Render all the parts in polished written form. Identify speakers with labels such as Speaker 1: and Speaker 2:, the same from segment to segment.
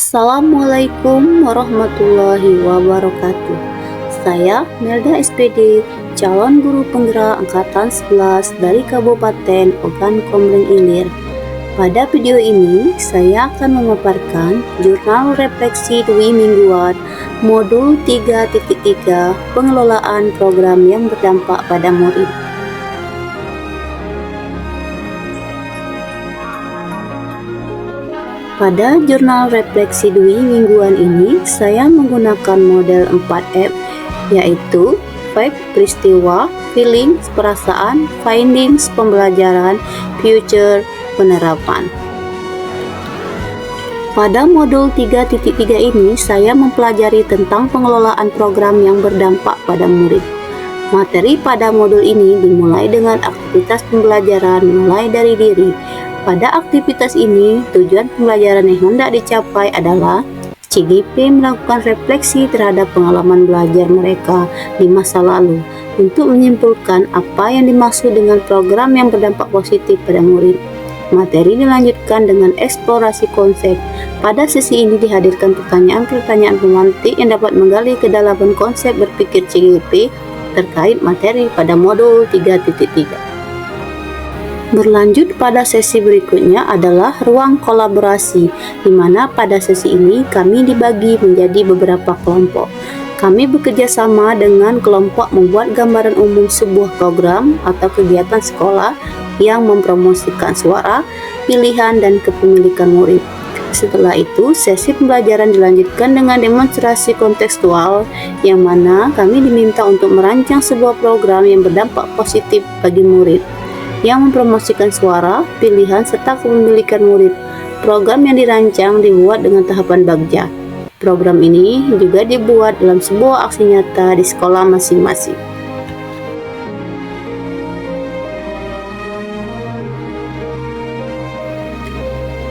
Speaker 1: Assalamualaikum warahmatullahi wabarakatuh. Saya Melda SPD, calon guru penggerak angkatan 11 dari Kabupaten Ogan Komering Ilir. Pada video ini, saya akan memaparkan jurnal refleksi dwi mingguan modul 3.3 pengelolaan program yang berdampak pada murid. Pada jurnal refleksi dwi mingguan ini, saya menggunakan model 4F, yaitu fact, peristiwa, feelings, perasaan, findings, pembelajaran, future, penerapan. Pada modul 3.3 ini, saya mempelajari tentang pengelolaan program yang berdampak pada murid. Materi pada modul ini dimulai dengan aktivitas pembelajaran mulai dari diri. Pada aktivitas ini, tujuan pembelajaran yang hendak dicapai adalah CGP melakukan refleksi terhadap pengalaman belajar mereka di masa lalu untuk menyimpulkan apa yang dimaksud dengan program yang berdampak positif pada murid. Materi dilanjutkan dengan eksplorasi konsep. Pada sesi ini dihadirkan pertanyaan-pertanyaan pemantik yang dapat menggali kedalaman konsep berpikir CGP terkait materi pada modul 3.3. Berlanjut pada sesi berikutnya adalah ruang kolaborasi, di mana pada sesi ini kami dibagi menjadi beberapa kelompok. Kami bekerja sama dengan kelompok membuat gambaran umum sebuah program atau kegiatan sekolah yang mempromosikan suara, pilihan, dan kepemilikan murid. Setelah itu, sesi pembelajaran dilanjutkan dengan demonstrasi kontekstual, yang mana kami diminta untuk merancang sebuah program yang berdampak positif bagi murid, yang mempromosikan suara, pilihan, serta kepemilikan murid. Program yang dirancang dibuat dengan tahapan bagja. Program ini juga dibuat dalam sebuah aksi nyata di sekolah masing-masing.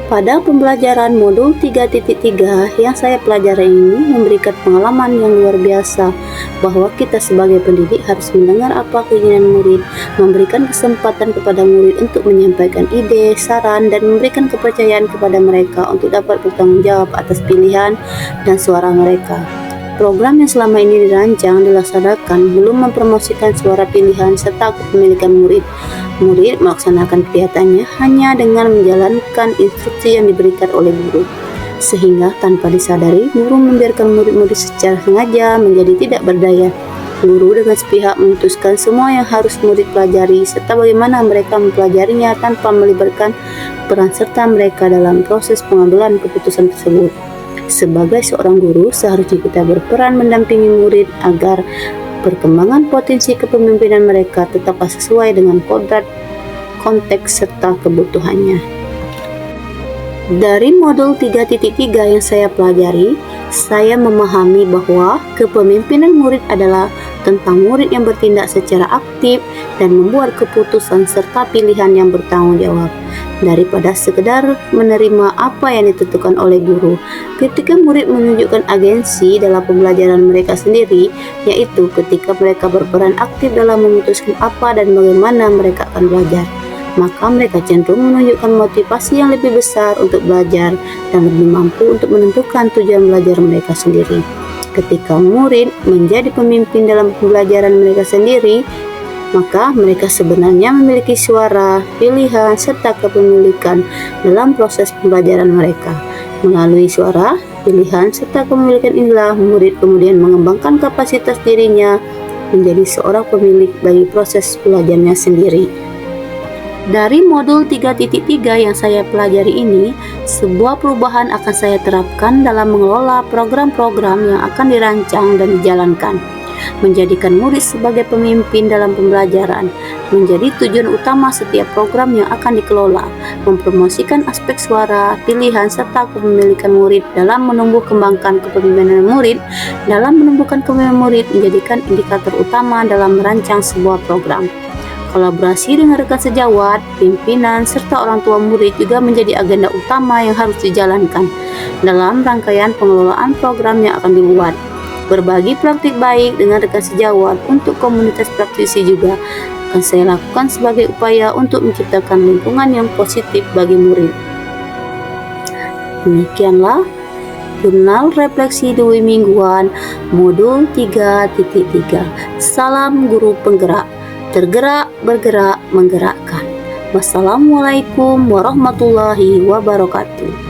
Speaker 1: Pada pembelajaran modul 3.3 yang saya pelajari ini memberikan pengalaman yang luar biasa, bahwa kita sebagai pendidik harus mendengar apa keinginan murid, memberikan kesempatan kepada murid untuk menyampaikan ide, saran, dan memberikan kepercayaan kepada mereka untuk dapat bertanggung jawab atas pilihan dan suara mereka. Program yang selama ini dirancang dilaksanakan belum mempromosikan suara pilihan serta kepemilikan murid. Murid melaksanakan kegiatannya hanya dengan menjalankan instruksi yang diberikan oleh guru, sehingga tanpa disadari guru membiarkan murid-murid secara sengaja menjadi tidak berdaya. Guru dengan sepihak memutuskan semua yang harus murid pelajari serta bagaimana mereka mempelajarinya tanpa melibatkan peran serta mereka dalam proses pengambilan keputusan tersebut. Sebagai seorang guru, seharusnya kita berperan mendampingi murid agar perkembangan potensi kepemimpinan mereka tetaplah sesuai dengan kodrat, konteks, serta kebutuhannya. Dari modul 3.3 yang saya pelajari, saya memahami bahwa kepemimpinan murid adalah tentang murid yang bertindak secara aktif dan membuat keputusan serta pilihan yang bertanggung jawab, daripada sekedar menerima apa yang ditentukan oleh guru. Ketika murid menunjukkan agensi dalam pembelajaran mereka sendiri, yaitu ketika mereka berperan aktif dalam memutuskan apa dan bagaimana mereka akan belajar, maka mereka cenderung menunjukkan motivasi yang lebih besar untuk belajar dan lebih mampu untuk menentukan tujuan belajar mereka sendiri. Ketika murid menjadi pemimpin dalam pembelajaran mereka sendiri, maka mereka sebenarnya memiliki suara, pilihan, serta kepemilikan dalam proses pembelajaran mereka. Melalui suara, pilihan, serta kepemilikan inilah murid kemudian mengembangkan kapasitas dirinya menjadi seorang pemilik bagi proses belajarnya sendiri. Dari modul 3.3 yang saya pelajari ini, sebuah perubahan akan saya terapkan dalam mengelola program-program yang akan dirancang dan dijalankan. Menjadikan murid sebagai pemimpin dalam pembelajaran menjadi tujuan utama setiap program yang akan dikelola. Mempromosikan aspek suara, pilihan, serta kepemilikan murid dalam menumbuh kembangkan kepemimpinan murid. Dalam menumbuhkan kepemimpinan murid menjadikan indikator utama dalam merancang sebuah program. Kolaborasi dengan rekan sejawat, pimpinan, serta orang tua murid juga menjadi agenda utama yang harus dijalankan dalam rangkaian pengelolaan program yang akan dibuat. Berbagi praktik baik dengan rekan sejawat untuk komunitas praktisi juga akan saya lakukan sebagai upaya untuk menciptakan lingkungan yang positif bagi murid. Demikianlah Jurnal Refleksi Dwi Mingguan Modul 3.3. Salam Guru Penggerak, tergerak, bergerak, menggerakkan. Wassalamualaikum warahmatullahi wabarakatuh.